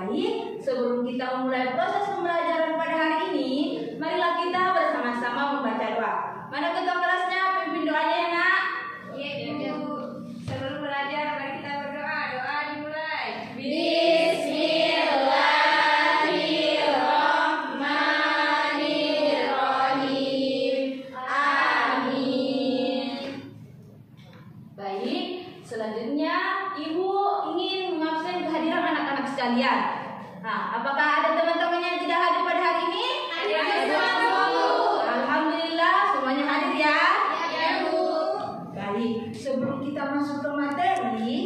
Baik, sebelum kita memulai proses pembelajaran pada hari ini, marilah kita bersama-sama membaca doa. Mana ketua kelasnya? Pimpin doanya ya, Nak. Iya, Bu. Sebelum belajar, mari kita berdoa. Doa dimulai. Bismillahirrahmanirrahim. Amin. Baik, selanjutnya Ibu ingin mengabsen kehadiran anak-anak sekalian. Nah, apakah ada teman-teman yang tidak hadir pada hari ini? Hadir, Bu. Alhamdulillah, semuanya hadir ya. Ya, Bu. Baik, sebelum kita masuk ke materi,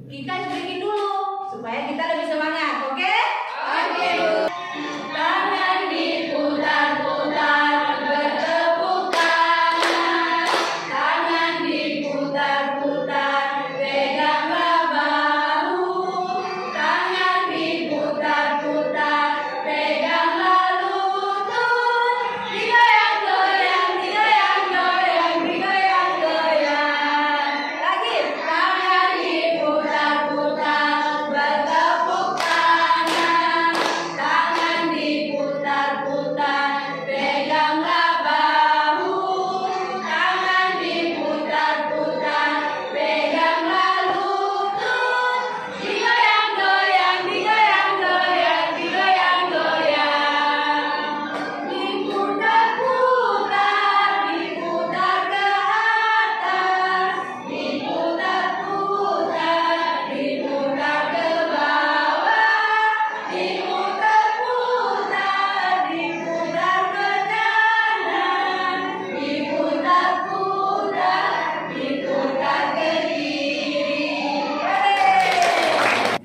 kita sedikit dulu supaya kita lebih semangat, oke? Oke, Bu. Tangan diputar-putar, bertepuk tangan. Tangan diputar-putar, peganglah bahu. Tangan diputar-putar, peganglah lutut. Digoyang-goyang, digoyang-goyang, digoyang-goyang. Lagi, tangan diputar-putar, bertepuk tangan. Tangan diputar-putar, peganglah bahu. Tangan diputar-putar, peganglah lutut. Digoyang-goyang, digoyang-goyang, digoyang-goyang. Diputar-putar, diputar ke atas. Diputar-putar, diputar ke bawah. Diputar-putar, diputar ke kanan. Diputar-putar, diputar ke kiri.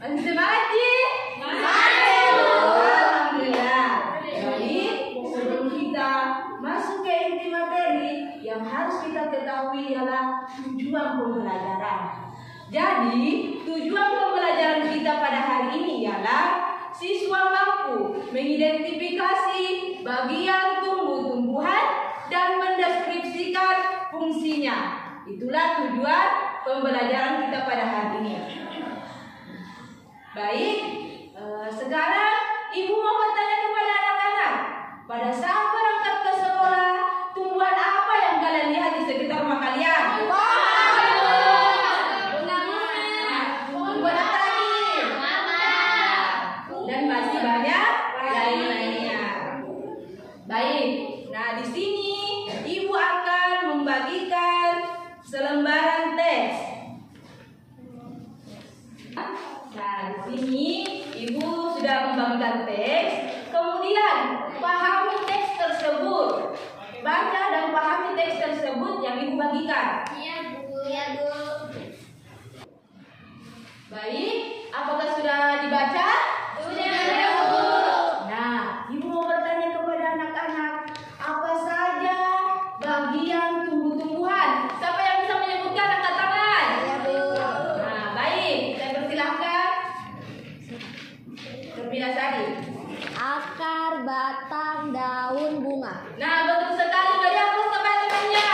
Masih semangat, Ji? Alhamdulillah. Baik, sebelum kita masuk ke inti materi, yang harus kita ketahui ialah tujuan pembelajaran. Jadi, tujuan pembelajaran kita pada hari ini ialah siswa mampu mengidentifikasi bagian tumbuh-tumbuhan dan mendeskripsikan fungsinya. Itulah tujuan pembelajaran kita pada hari ini. Baik, sekarang Ibu mau bertanya kepada anak-anak. Pada saat berangkat ke sekolah, tumbuhan apa yang kalian lihat di sekitar rumah kalian? Tumbuhan apa lagi? Dan masih banyak lain-lainnya. Baik, nah di sini Ibu akan membagikan selembaran teks. Nah, di sini Ibu sudah membagikan teks. Kemudian pahami teks tersebut. Baca dan pahami teks tersebut yang Ibu bagikan. Iya, Bu. Iya, Bu. Baik, apakah sudah dibaca? Sudah, Bu. Nah, Ibu mau bertanya kepada anak-anak, apa saja bagian tumbuh-tumbuhan? Siapa yang bisa menyebutkan, angkat tangan? Iya, Bu. Nah, baik, saya persilahkan. Terpilih Sari. Akar, batang, daun, bunga. Nah, betul sekali, beri aplaus kepada temannya.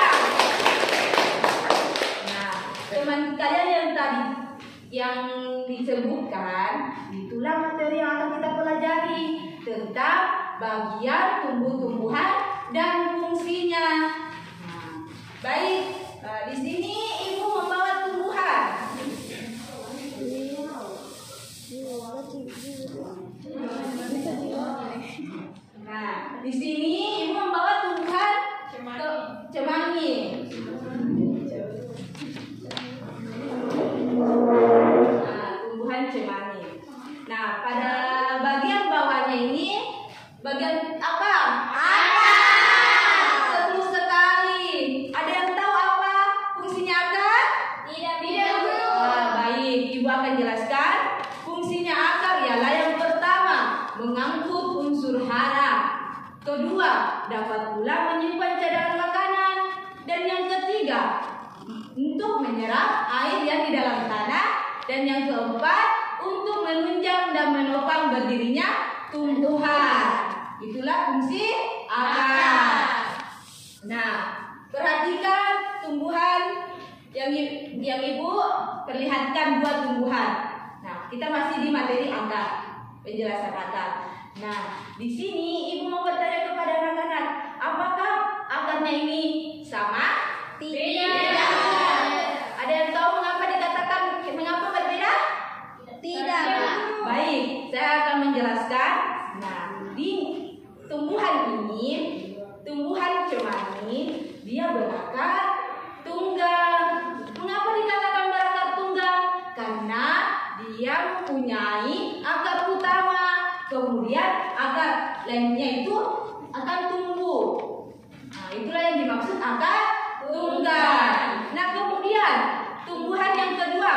Nah, teman kalian yang tadi yang disebutkan, itulah materi yang akan kita pelajari tentang bagian tumbuh-tumbuhan dan fungsinya. Nah, baik, di sini Ibu membawa tumbuhan. Nah, di sini Ibu membawa tumbuhan cemangi. Nah, tumbuhan cemangi. Nah, pada bagian bawahnya ini bagian apa? Akar. Betul sekali. Ada yang tahu apa fungsinya akar? Tidak, Bu. Nah, baik, Ibu akan jelaskan. Fungsinya akar ialah yang pertama, mengangkut unsur hara. Kedua, dapat pula menyimpan cadangan makanan. Dan yang ketiga, untuk menyerap air yang di dalam tanah. Dan yang keempat, untuk menunjang dan menopang berdirinya tumbuhan. Itulah fungsi akar. Nah, perhatikan tumbuhan yang Ibu perlihatkan dua tumbuhan. Nah, kita masih di materi akar. penjelasan akar. Nah, di sini ibu mau bertanya kepada anak-anak, apakah akarnya ini sama? Tidak. Ada yang tahu mengapa dikatakan mengapa berbeda? Tidak. Baik, saya akan menjelaskan. Nah, di tumbuhan ini, tumbuhan cemani, dia berakar tunggal. Mengapa dikatakan berakar tunggal? Karena dia mempunyai akar utama, kemudian akar lainnya itu akan tumbuh. Nah, itulah yang dimaksud akar tunggal. Nah, kemudian tumbuhan yang kedua,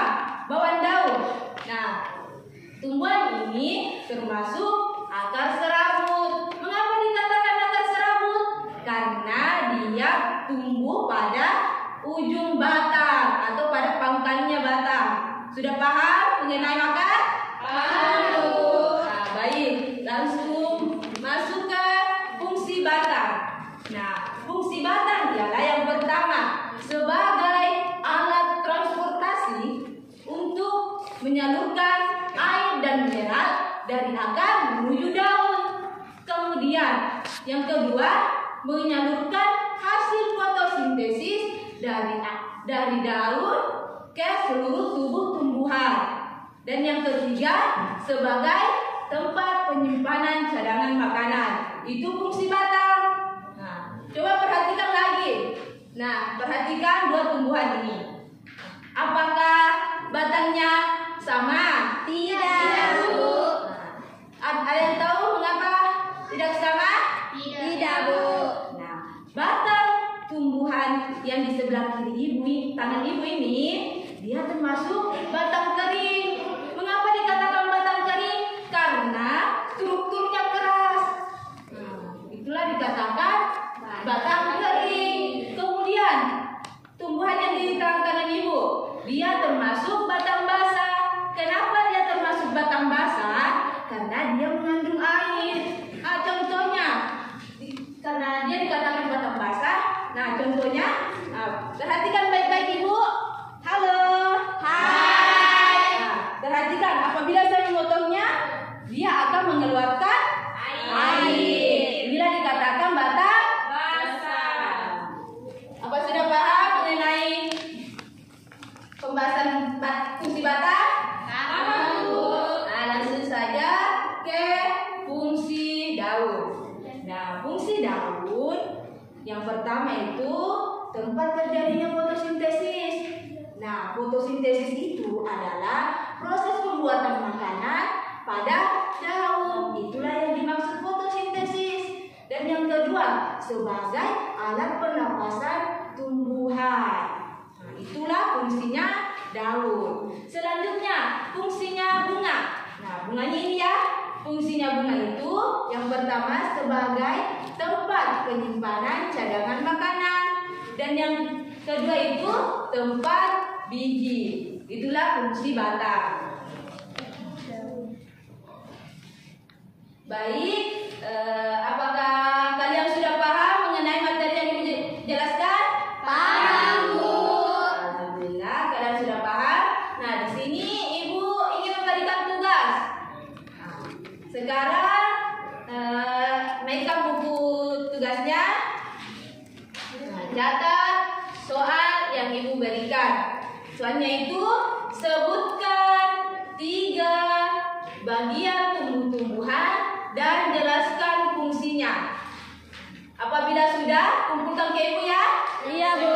bawaan daun. Nah, tumbuhan ini termasuk akar serabut. Mengapa dikatakan akar serabut? Karena dia tumbuh pada ujung batang atau pada pangkalnya batang. Sudah paham mengenai akar? Paham, Bu. Nah, baik, langsung masuk ke fungsi batang. Nah, fungsi batang ialah yang pertama sebagai alat transportasi untuk menyalurkan air dan mineral dari akar menuju daun. Kemudian yang kedua menyalurkan hasil fotosintesis dari daun ke seluruh tubuh tumbuhan. Dan yang ketiga sebagai tempat penyimpanan cadangan makanan. Itu fungsi batang. Nah, coba perhatikan lagi. Nah, perhatikan dua tumbuhan ini. Apakah batangnya sama? Tidak, Bu. Ada yang tahu mengapa tidak sama? Tidak, Bu. Nah, batang tumbuhan yang di sebelah kiri ibu, tangan ibu ini, dia termasuk batang kering. Mengapa dikatakan batang kering? Karena strukturnya keras. Nah, itulah dikatakan batang kering. Kemudian tumbuhan yang di tangan kanan ibu, dia termasuk batang basah. Kenapa dia termasuk batang basah? Karena dia mengandung air. Nah, contohnya, karena dia dikatakan batang basah. Nah, contohnya, perhatikan baik-baik ibu. Halo. Hai. Nah, perhatikan, apabila saya memotongnya, dia akan mengeluarkan air. Inilah dikatakan batang Basah. Apa sudah paham mengenai pembahasan fungsi batang? Paham, Bu. Nah, langsung saja ke fungsi daun. Nah, fungsi daun yang pertama itu tempat terjadinya fotosintesis. Nah, fotosintesis itu adalah proses pembuatan makanan pada daun. Itulah yang dimaksud fotosintesis. Dan yang kedua, sebagai alat pernapasan tumbuhan. Nah, itulah fungsinya daun. Selanjutnya, fungsinya bunga. Nah, bunganya ini ya. Fungsinya bunga itu yang pertama sebagai tempat penyimpanan cadangan makanan. Dan yang kedua itu tempat biji. Itulah fungsi batang. Baik, apakah kalian sudah paham mengenai materi yang dijelaskan? Paham, Bu. Alhamdulillah, kalian sudah paham. Nah, di sini ibu ingin memberikan tugas. Nah, sekarang naikkan buku tugasnya. Nah, catat soal yang ibu berikan. Soalnya itu sebutkan 3 bagian tumbuh-tumbuhan dan jelaskan fungsinya. Apabila sudah, kumpulkan ke ibu ya. Iya, Bu.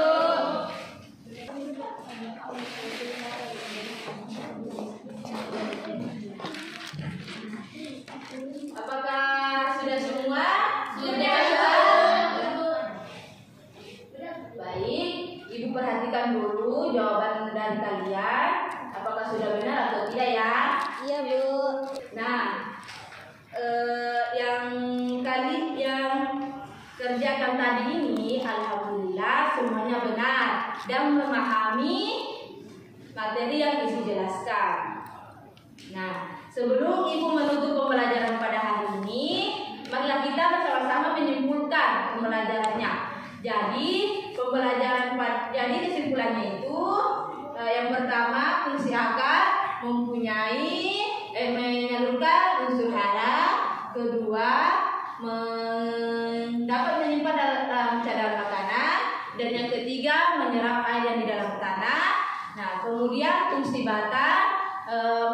Apakah sudah semua? Sudah. Baik, ibu perhatikan dulu jawaban dari kalian. Apakah sudah benar atau tidak ya? Iya, Bu. Nah, yang kerjakan tadi ini, alhamdulillah semuanya benar dan memahami materi yang ibu jelaskan. Nah, sebelum ibu menutup pembelajaran pada hari ini, marilah kita bersama-sama menyimpulkan pembelajarannya. Jadi kesimpulannya itu yang pertama, fungsi akar menyalurkan unsur Kemudian fungsi bata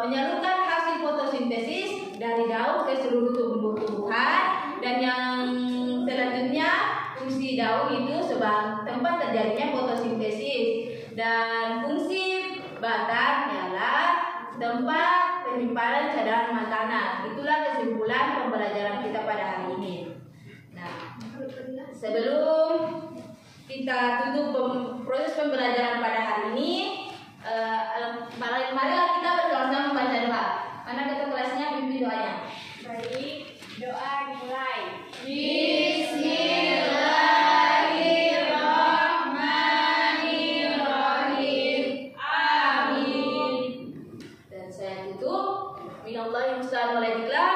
menyalurkan hasil fotosintesis dari daun ke seluruh tumbuh-tumbuhan, dan yang selanjutnya fungsi daun itu sebagai tempat terjadinya fotosintesis, dan fungsi bata ialah tempat penyimpanan cadangan makanan. Itulah kesimpulan pembelajaran kita pada hari ini. Nah, sebelum kita tutup proses pembelajaran pada hari ini, marilah kita bersama-sama membaca doa. Karena ketua kelasnya pimpin doanya. Baik, doa dimulai. Bismillahirrahmanirrahim. Amin. Dan saya tutup. Minallahi musta'an wal ikhlas.